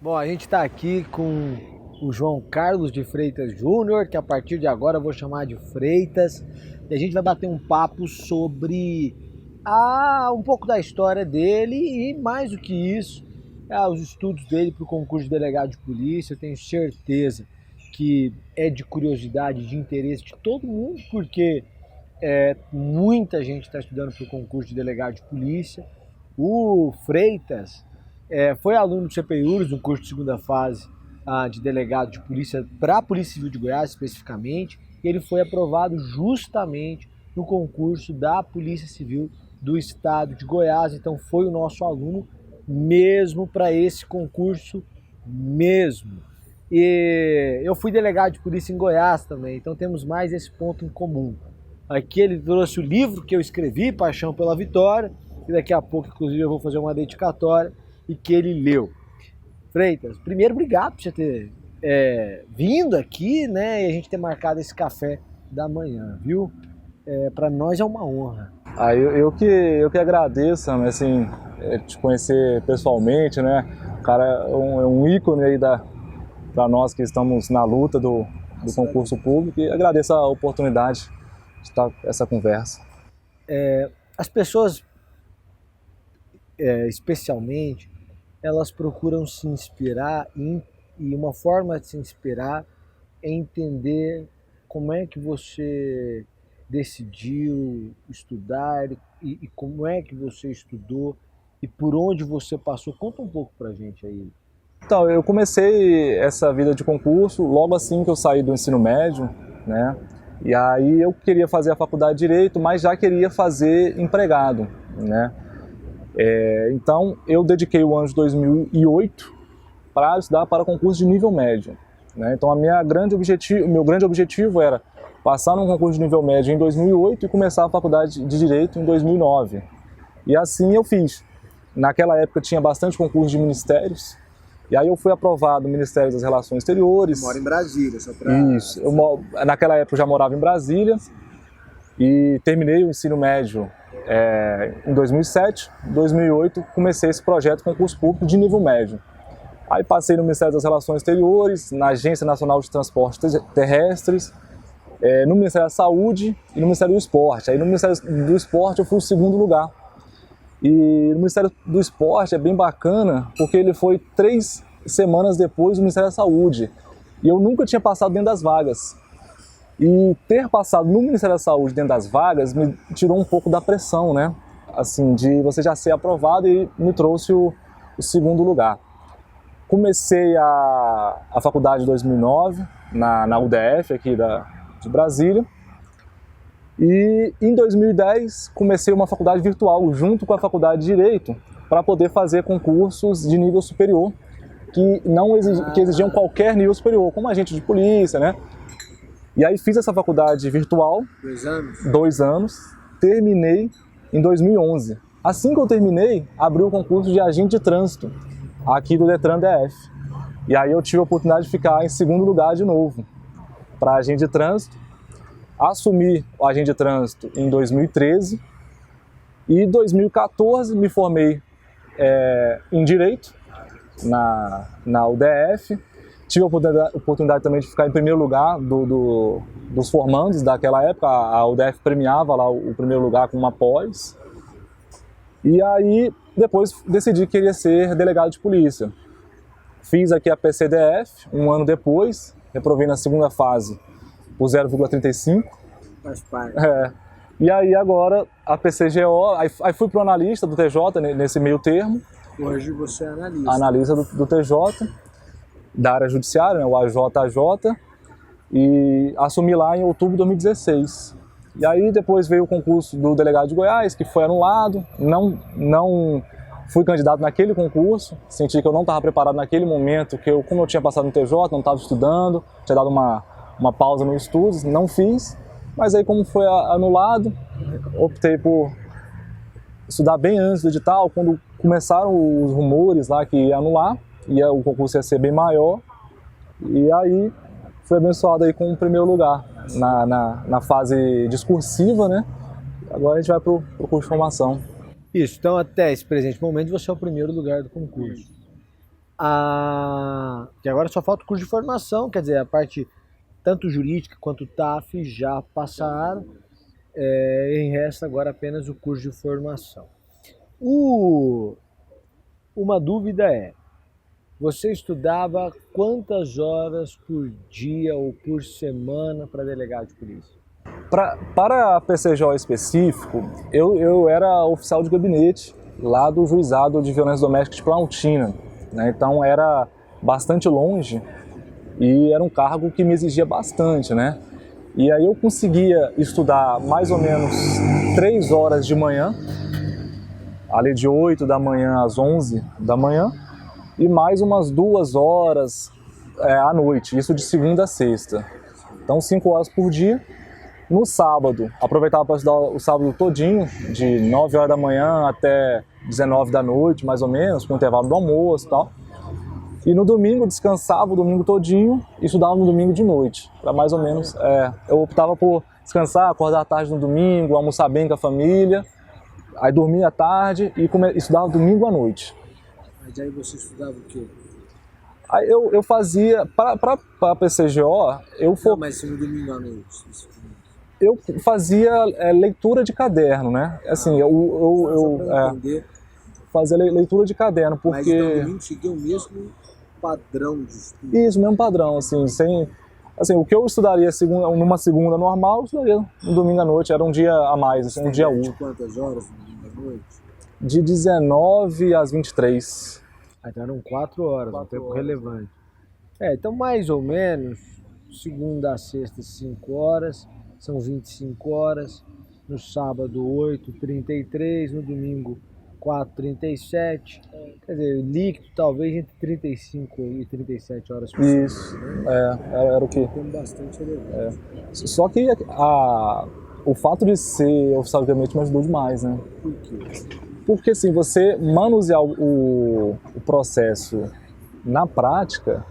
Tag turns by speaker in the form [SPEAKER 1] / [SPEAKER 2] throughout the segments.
[SPEAKER 1] Bom, a gente está aqui com o João Carlos de Freitas Júnior, que a partir de agora eu vou chamar de Freitas, e a gente vai bater um papo sobre um pouco da história dele e, mais do que isso, os estudos dele para o concurso de delegado de polícia. Eu tenho certeza que é de curiosidade, de interesse de todo mundo, porque muita gente está estudando para o concurso de delegado de polícia. O Freitas foi aluno do CPIURS, no curso de segunda fase de delegado de polícia para a Polícia Civil de Goiás, especificamente, e ele foi aprovado justamente no concurso da Polícia Civil do Estado de Goiás. Então foi o nosso aluno mesmo para esse concurso mesmo. E eu fui delegado de polícia em Goiás também, então temos mais esse ponto em comum. Aqui ele trouxe o livro que eu escrevi, Paixão pela Vitória, e daqui a pouco, inclusive, eu vou fazer uma dedicatória, e que ele leu. Freitas, primeiro, obrigado por você ter vindo aqui, né, e a gente ter marcado esse café da manhã, viu? Para nós é uma honra.
[SPEAKER 2] Eu que agradeço, assim, te conhecer pessoalmente, né? O cara é um ícone aí para nós que estamos na luta do concurso público, e agradeço a oportunidade de estar essa conversa.
[SPEAKER 1] As pessoas, especialmente, elas procuram se inspirar e uma forma de se inspirar é entender como é que você decidiu estudar e como é que você estudou e por onde você passou. Conta um pouco pra gente aí.
[SPEAKER 2] Então, eu comecei essa vida de concurso logo assim que eu saí do ensino médio, né? E aí eu queria fazer a faculdade de Direito, mas já queria fazer empregado, né? Então eu dediquei o ano de 2008 para estudar para concurso de nível médio, né? Então meu grande objetivo era passar num concurso de nível médio em 2008 e começar a faculdade de Direito em 2009. E assim eu fiz. Naquela época tinha bastante concurso de ministérios, e aí eu fui aprovado no Ministério das Relações Exteriores.
[SPEAKER 1] Mora em Brasília, só pra...
[SPEAKER 2] Isso. Naquela época eu já morava em Brasília e terminei o ensino médio em 2007. Em 2008 comecei esse projeto de concurso público de nível médio. Aí passei no Ministério das Relações Exteriores, na Agência Nacional de Transportes Terrestres, no Ministério da Saúde e no Ministério do Esporte. Aí no Ministério do Esporte eu fui o segundo lugar. E no Ministério do Esporte é bem bacana, porque ele foi 3 semanas depois do Ministério da Saúde. E eu nunca tinha passado dentro das vagas. E ter passado no Ministério da Saúde dentro das vagas me tirou um pouco da pressão, né? Assim, de você já ser aprovado, e me trouxe o segundo lugar. Comecei a faculdade em 2009, na UDF aqui de Brasília. E em 2010 comecei uma faculdade virtual junto com a faculdade de Direito para poder fazer concursos de nível superior que exigiam qualquer nível superior, como agente de polícia, né? E aí fiz essa faculdade virtual.
[SPEAKER 1] 2 anos?
[SPEAKER 2] 2 anos. Terminei em 2011. Assim que eu terminei, abri o concurso de agente de trânsito aqui do Detran DF. E aí eu tive a oportunidade de ficar em segundo lugar de novo para agente de trânsito. Assumi o agente de trânsito em 2013 e em 2014 me formei em Direito na UDF. Tive a oportunidade também de ficar em primeiro lugar dos formandos daquela época. A UDF premiava lá o primeiro lugar com uma pós. E aí depois decidi que queria ser delegado de polícia. Fiz aqui a PCDF um ano depois, reprovei na segunda fase por 0,35.
[SPEAKER 1] Faz parte.
[SPEAKER 2] E aí agora a PCGO, aí fui para o analista do TJ nesse meio termo.
[SPEAKER 1] Hoje você é analista.
[SPEAKER 2] Analista do TJ, da área judiciária, né, o AJJ, e assumi lá em outubro de 2016. E aí depois veio o concurso do delegado de Goiás, que foi anulado. Não fui candidato naquele concurso, senti que eu não estava preparado naquele momento, como eu tinha passado no TJ, não estava estudando, tinha dado uma pausa nos estudos, não fiz. Mas aí, como foi anulado, optei por estudar bem antes do edital. Quando começaram os rumores lá que ia anular, o concurso ia ser bem maior, e aí fui abençoado aí com o primeiro lugar na fase discursiva, né? Agora a gente vai para o curso de formação.
[SPEAKER 1] Isso, então até esse presente momento você é o primeiro lugar do concurso. Que agora só falta o curso de formação, quer dizer, a parte tanto jurídica quanto TAF já passaram, e resta agora apenas o curso de formação. Uma dúvida é, você estudava quantas horas por dia ou por semana para delegado de polícia?
[SPEAKER 2] Para a PCJ específico, eu era oficial de gabinete lá do Juizado de Violência Doméstica de Planaltina, né? Então era bastante longe e era um cargo que me exigia bastante, né? E aí eu conseguia estudar mais ou menos 3 horas de manhã, ali de 8 da manhã às 11 da manhã, e mais umas 2 horas à noite, isso de segunda a sexta. Então 5 horas por dia. No sábado, aproveitava para estudar o sábado todinho, de 9 horas da manhã até 19 da noite, mais ou menos, com o intervalo do almoço e tal. E no domingo, descansava o domingo todinho e estudava no domingo de noite. Para mais ou menos, eu optava por descansar, acordar à tarde no domingo, almoçar bem com a família, aí dormia à tarde e estudava domingo à noite.
[SPEAKER 1] Mas aí você estudava o quê?
[SPEAKER 2] Aí eu fazia, para a PCGO,
[SPEAKER 1] Não, mas no domingo à noite?
[SPEAKER 2] Eu fazia leitura de caderno, né? Assim, eu fazia leitura de caderno, porque...
[SPEAKER 1] Mas então, domingo seguia o mesmo padrão de estudo?
[SPEAKER 2] Isso, mesmo padrão, assim, assim, o que eu estudaria numa segunda normal, eu estudaria no domingo à noite, era um dia a mais, assim, um dia útil.
[SPEAKER 1] De quantas horas no domingo à noite?
[SPEAKER 2] De 19 às 23.
[SPEAKER 1] Então eram 4 horas, um tempo relevante. Então mais ou menos, segunda a sexta, 5 horas, são 25 horas, no sábado 8h33, no domingo 4h37, quer dizer, líquido talvez entre 35 e 37 horas por semana.
[SPEAKER 2] Isso, era o que...
[SPEAKER 1] Tem bastante relevante.
[SPEAKER 2] Só que o fato de ser oficial de gabinete me ajudou demais, né?
[SPEAKER 1] Por quê?
[SPEAKER 2] Porque assim, você manusear o processo na prática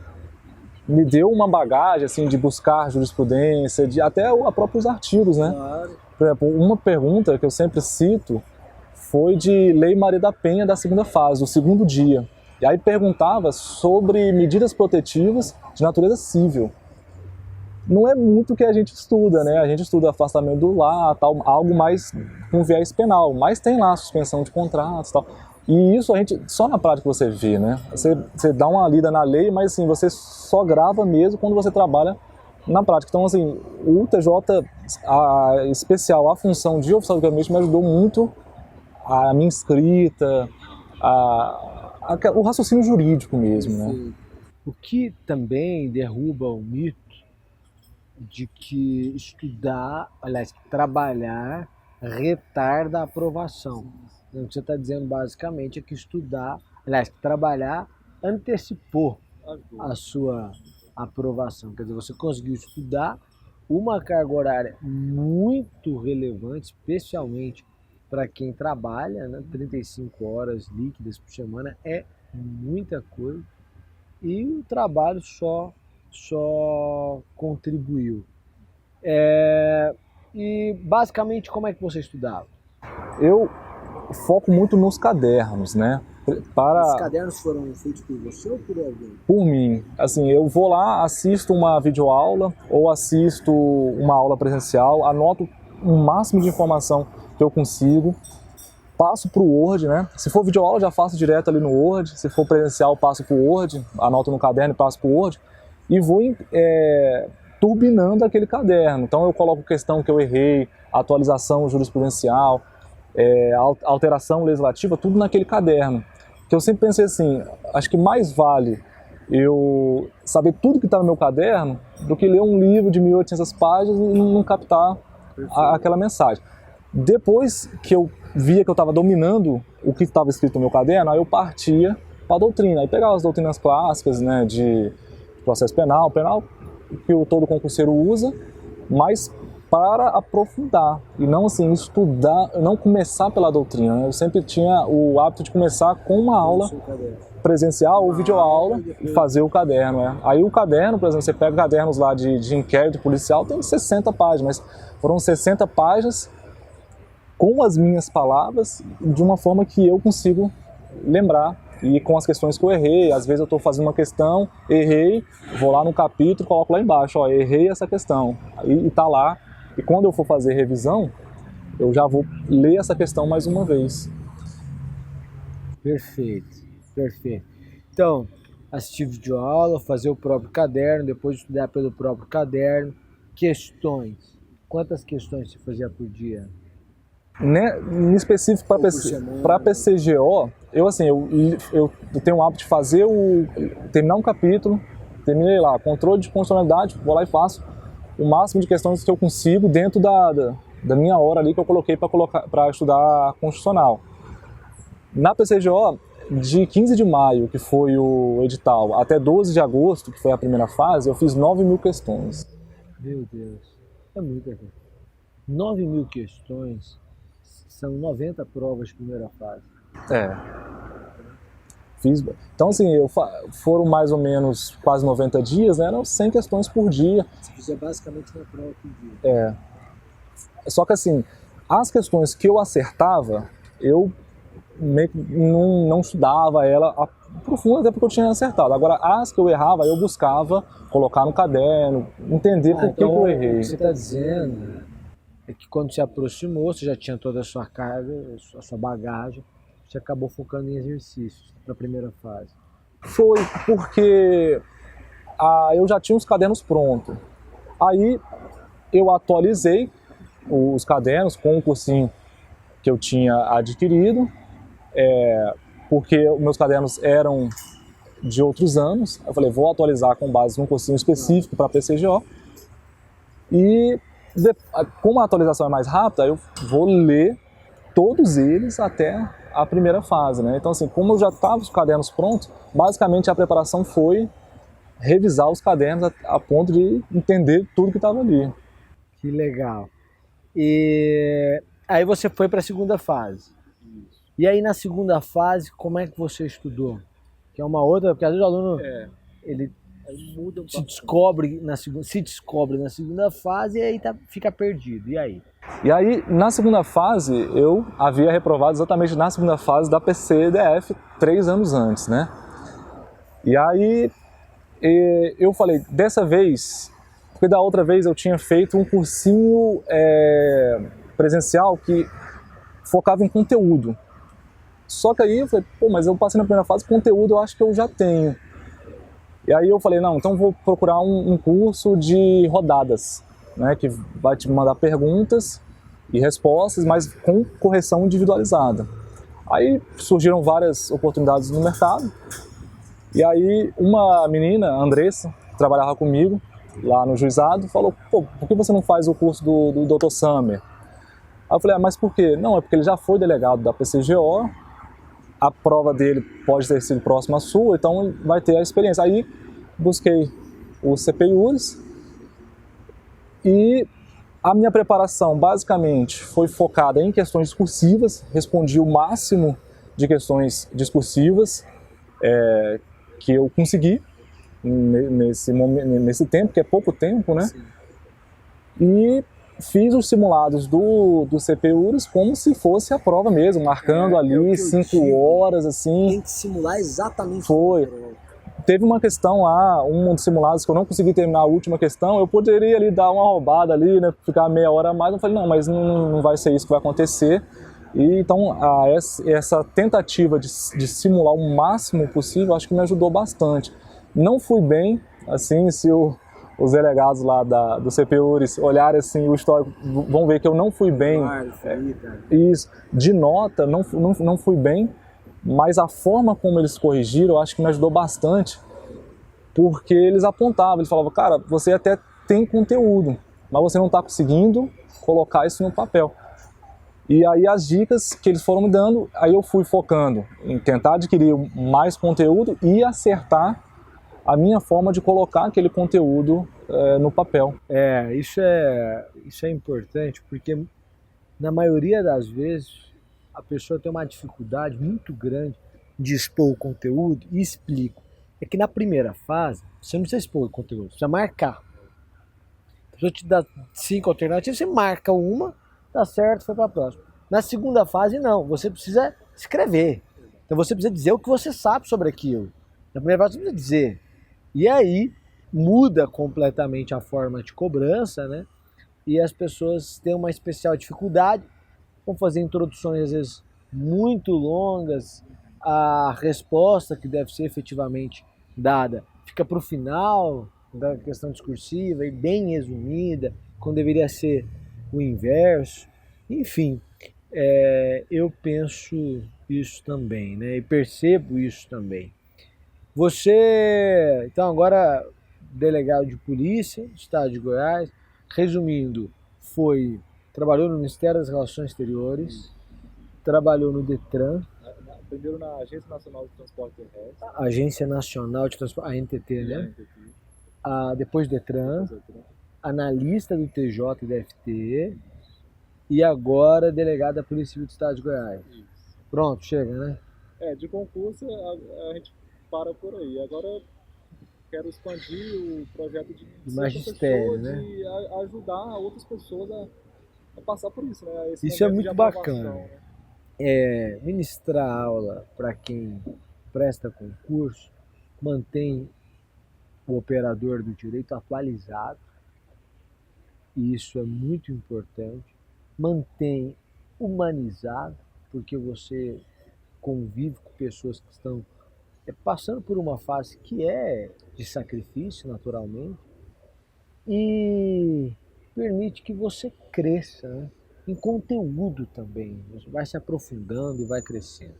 [SPEAKER 2] me deu uma bagagem assim, de buscar jurisprudência, até próprios artigos, né?
[SPEAKER 1] Claro.
[SPEAKER 2] Por exemplo, uma pergunta que eu sempre cito foi de Lei Maria da Penha da segunda fase, do segundo dia. E aí perguntava sobre medidas protetivas de natureza civil. Não é muito o que a gente estuda, né? A gente estuda afastamento do lar, tal, algo mais com viés penal, mas tem lá suspensão de contratos e tal. E isso a gente, só na prática você vê, né? Você dá uma lida na lei, mas assim, você só grava mesmo quando você trabalha na prática. Então, assim, o TJ, especial, a função de oficial de gabinete me ajudou muito a minha escrita, o raciocínio jurídico mesmo, né?
[SPEAKER 1] O que também derruba o mito de que trabalhar retarda a aprovação. O que você está dizendo basicamente é que trabalhar antecipou a sua aprovação. Quer dizer, você conseguiu estudar uma carga horária muito relevante, especialmente para quem trabalha, né? 35 horas líquidas por semana é muita coisa, e o trabalho só contribuiu. E basicamente, como é que você estudava?
[SPEAKER 2] Eu foco muito nos cadernos, né?
[SPEAKER 1] Os cadernos foram feitos por você ou por alguém?
[SPEAKER 2] Por mim. Assim, eu vou lá, assisto uma videoaula ou assisto uma aula presencial, anoto o máximo de informação que eu consigo, passo para o Word, né? Se for videoaula, já faço direto ali no Word. Se for presencial, passo para o Word, anoto no caderno e passo para o Word. E vou turbinando aquele caderno. Então eu coloco questão que eu errei, atualização jurisprudencial, alteração legislativa, tudo naquele caderno. Que eu sempre pensei assim, acho que mais vale eu saber tudo que está no meu caderno do que ler um livro de 1.800 páginas e não captar aquela mensagem. Depois que eu via que eu estava dominando o que estava escrito no meu caderno, aí eu partia para a doutrina. Aí pegava as doutrinas clássicas, né, de processo penal que todo concurseiro usa, mas para aprofundar e não assim estudar, não começar pela doutrina, né? Eu sempre tinha o hábito de começar com uma aula presencial ou videoaula e fazer o caderno, né? Aí o caderno, por exemplo, você pega cadernos lá de inquérito policial, tem 60 páginas, mas foram 60 páginas com as minhas palavras de uma forma que eu consigo lembrar e com as questões que eu errei. Às vezes eu estou fazendo uma questão, errei, vou lá no capítulo, coloco lá embaixo, ó, errei essa questão, e tá lá. E quando eu for fazer revisão, eu já vou ler essa questão mais uma vez.
[SPEAKER 1] Perfeito, perfeito. Então, assistir videoaula, fazer o próprio caderno, depois estudar pelo próprio caderno. Questões. Quantas questões você fazia por dia?
[SPEAKER 2] Né, em específico para PCGO, eu tenho o hábito de fazer terminar um capítulo, terminei lá, controle de constitucionalidade, vou lá e faço o máximo de questões que eu consigo dentro da minha hora ali que eu coloquei para estudar constitucional. Na PCGO, de 15 de maio, que foi o edital, até 12 de agosto, que foi a primeira fase, eu fiz 9.000 questões. Meu Deus,
[SPEAKER 1] é muita coisa. 9.000 questões são 90 provas de primeira fase.
[SPEAKER 2] Então, assim, foram mais ou menos quase 90 dias, né? Eram 100 questões por dia.
[SPEAKER 1] Você fazia basicamente uma prova por dia.
[SPEAKER 2] Só que, assim, as questões que eu acertava, eu meio que não estudava ela profunda, até porque eu tinha acertado. Agora, as que eu errava, eu buscava colocar no caderno, entender por que eu errei.
[SPEAKER 1] O que você está dizendo é que quando se aproximou, você já tinha toda a sua carga, a sua bagagem, você acabou focando em exercícios para a primeira fase.
[SPEAKER 2] Foi porque eu já tinha os cadernos prontos. Aí eu atualizei os cadernos com o cursinho que eu tinha adquirido, porque os meus cadernos eram de outros anos. Eu falei, vou atualizar com base num cursinho específico para PCGO. E como a atualização é mais rápida, eu vou ler todos eles até a primeira fase, né? Então, assim, como eu já estava os cadernos prontos, basicamente a preparação foi revisar os cadernos a ponto de entender tudo que estava ali.
[SPEAKER 1] Que legal. E aí você foi para a segunda fase. E aí na segunda fase, como é que você estudou? Que é uma outra, porque às vezes o aluno ele se descobre na segunda fase e aí fica perdido. E aí?
[SPEAKER 2] E aí, na segunda fase, eu havia reprovado exatamente na segunda fase da PCDF 3 anos antes, né? E aí eu falei, dessa vez, porque da outra vez eu tinha feito um cursinho presencial que focava em conteúdo. Só que aí eu falei, pô, mas eu passei na primeira fase, conteúdo eu acho que eu já tenho. E aí eu falei, não, então vou procurar um curso de rodadas, né, que vai te mandar perguntas e respostas, mas com correção individualizada. Aí surgiram várias oportunidades no mercado, e aí uma menina, a Andressa, que trabalhava comigo lá no juizado, falou, pô, por que você não faz o curso do Dr. Summer? Aí eu falei, mas por quê? Não, é porque ele já foi delegado da PCGO, a prova dele pode ter sido próxima à sua, então vai ter a experiência. Aí busquei o CPIURES e a minha preparação basicamente foi focada em questões discursivas, respondi o máximo de questões discursivas que eu consegui nesse tempo, que é pouco tempo, né? Sim. E fiz os simulados do CPIURES como se fosse a prova mesmo, marcando ali 5 horas, assim.
[SPEAKER 1] Tem que simular exatamente.
[SPEAKER 2] Foi. Teve uma questão lá, um dos simulados que eu não consegui terminar a última questão, eu poderia ali dar uma roubada ali, né, ficar meia hora a mais, eu falei, não, mas não vai ser isso que vai acontecer. E então essa tentativa de simular o máximo possível, acho que me ajudou bastante. Não fui bem, assim, se os delegados lá do CPIURES olharem assim o histórico, vão ver que eu não fui bem. Isso, de nota, não fui bem, mas a forma como eles corrigiram, eu acho que me ajudou bastante, porque eles apontavam, eles falavam, cara, você até tem conteúdo, mas você não está conseguindo colocar isso no papel. E aí as dicas que eles foram me dando, aí eu fui focando em tentar adquirir mais conteúdo e acertar a minha forma de colocar aquele conteúdo no papel.
[SPEAKER 1] Isso é importante, porque na maioria das vezes a pessoa tem uma dificuldade muito grande de expor o conteúdo, e explico. É que na primeira fase, você não precisa expor o conteúdo, você precisa marcar. A pessoa te dá 5 alternativas, você marca uma, tá certo, foi para a próxima. Na segunda fase, não, você precisa escrever. Então você precisa dizer o que você sabe sobre aquilo. Na primeira fase você precisa dizer. E aí muda completamente a forma de cobrança, né? E as pessoas têm uma especial dificuldade, vão fazer introduções às vezes muito longas, a resposta que deve ser efetivamente dada fica para o final da questão discursiva e bem resumida, quando deveria ser o inverso. Enfim, eu penso isso também, né? E percebo isso também. Você, então agora delegado de polícia do estado de Goiás, resumindo, trabalhou no Ministério das Relações Exteriores, trabalhou no Detran,
[SPEAKER 2] Primeiro na Agência Nacional de Transporte Terrestre.
[SPEAKER 1] Agência Nacional de Transporte, a ANTT, né? Depois Detran, analista do TJ e DFT, e agora delegado da Polícia Civil do Estado de Goiás.
[SPEAKER 2] Isso.
[SPEAKER 1] Pronto, chega, né?
[SPEAKER 2] De concurso a gente para por aí. Agora quero expandir o projeto de
[SPEAKER 1] magistério, né?
[SPEAKER 2] E ajudar outras pessoas a passar por isso, né?
[SPEAKER 1] Isso é muito bacana. Né? Ministrar aula para quem presta concurso mantém o operador do direito atualizado, e isso é muito importante, mantém humanizado, porque você convive com pessoas que estão passando por uma fase que é de sacrifício, naturalmente, e permite que você cresça, né? Em conteúdo também. Você vai se aprofundando e vai crescendo.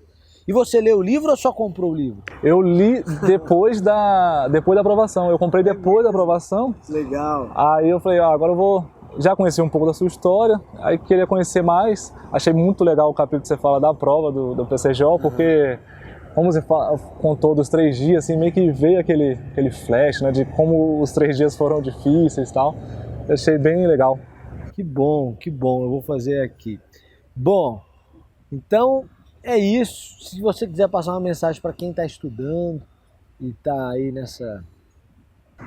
[SPEAKER 1] E você leu o livro ou só comprou o livro? Eu li depois da aprovação. Eu comprei depois da aprovação. Legal. Aí eu falei, agora eu vou... Já conheci um pouco da sua história, aí queria conhecer mais. Achei muito legal o capítulo que você fala da prova do PCJ, porque... Como você contou dos 3 dias, assim, meio que veio aquele flash, né, de como os 3 dias foram difíceis e tal. Eu achei bem legal. Que bom, eu vou fazer aqui. Bom, então é isso. Se você quiser passar uma mensagem para quem está estudando e está aí nessa...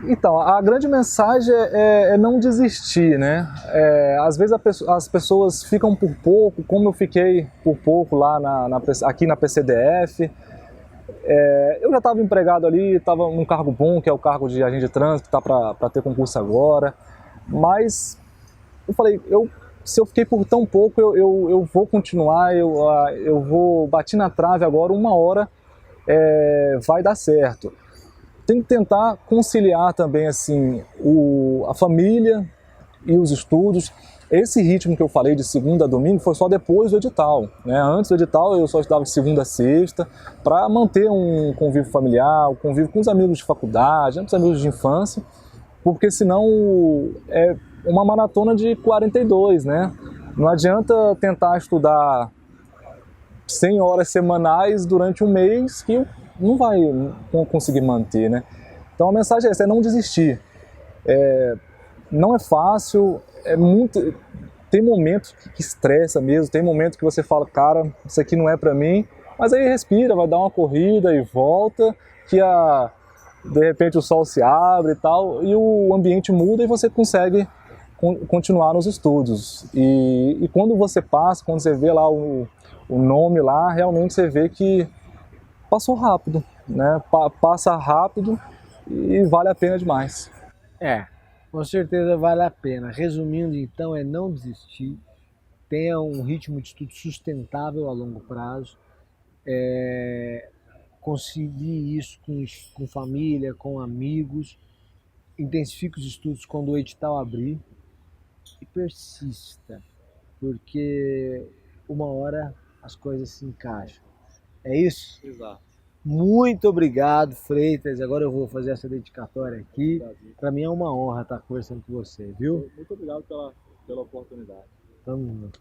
[SPEAKER 1] Então, a grande mensagem é não desistir, né? Às vezes as pessoas ficam por pouco, como eu fiquei por pouco lá aqui na PCDF. Eu já estava empregado ali, estava num cargo bom, que é o cargo de agente de trânsito, que está para ter concurso agora. Mas eu falei, se eu fiquei por tão pouco, eu vou continuar, bati na trave agora, uma hora vai dar certo. Tem que tentar conciliar também assim, a família e os estudos. Esse ritmo que eu falei de segunda a domingo foi só depois do edital, né? Antes do edital eu só estudava de segunda a sexta para manter um convívio familiar, um convívio com os amigos de faculdade, com os amigos de infância, porque senão é uma maratona de 42, né? Não adianta tentar estudar 100 horas semanais durante um mês que não vai conseguir manter, né? Então a mensagem é essa, é não desistir. Não é fácil, tem momentos que estressa mesmo, tem momentos que você fala, cara, isso aqui não é pra mim, mas aí respira, vai dar uma corrida e volta, que de repente o sol se abre e tal, e o ambiente muda e você consegue continuar nos estudos. E quando você passa, quando você vê lá o nome lá, realmente você vê que passou rápido, né? Passa rápido e vale a pena demais. Com certeza vale a pena. Resumindo, então, é não desistir, tenha um ritmo de estudo sustentável a longo prazo, conseguir isso com família, com amigos, intensifique os estudos quando o edital abrir e persista, porque uma hora as coisas se encaixam. É isso? Exato. Muito obrigado, Freitas. Agora eu vou fazer essa dedicatória aqui. Para mim é uma honra estar conversando com você, viu? Muito obrigado pela oportunidade. Tamo junto.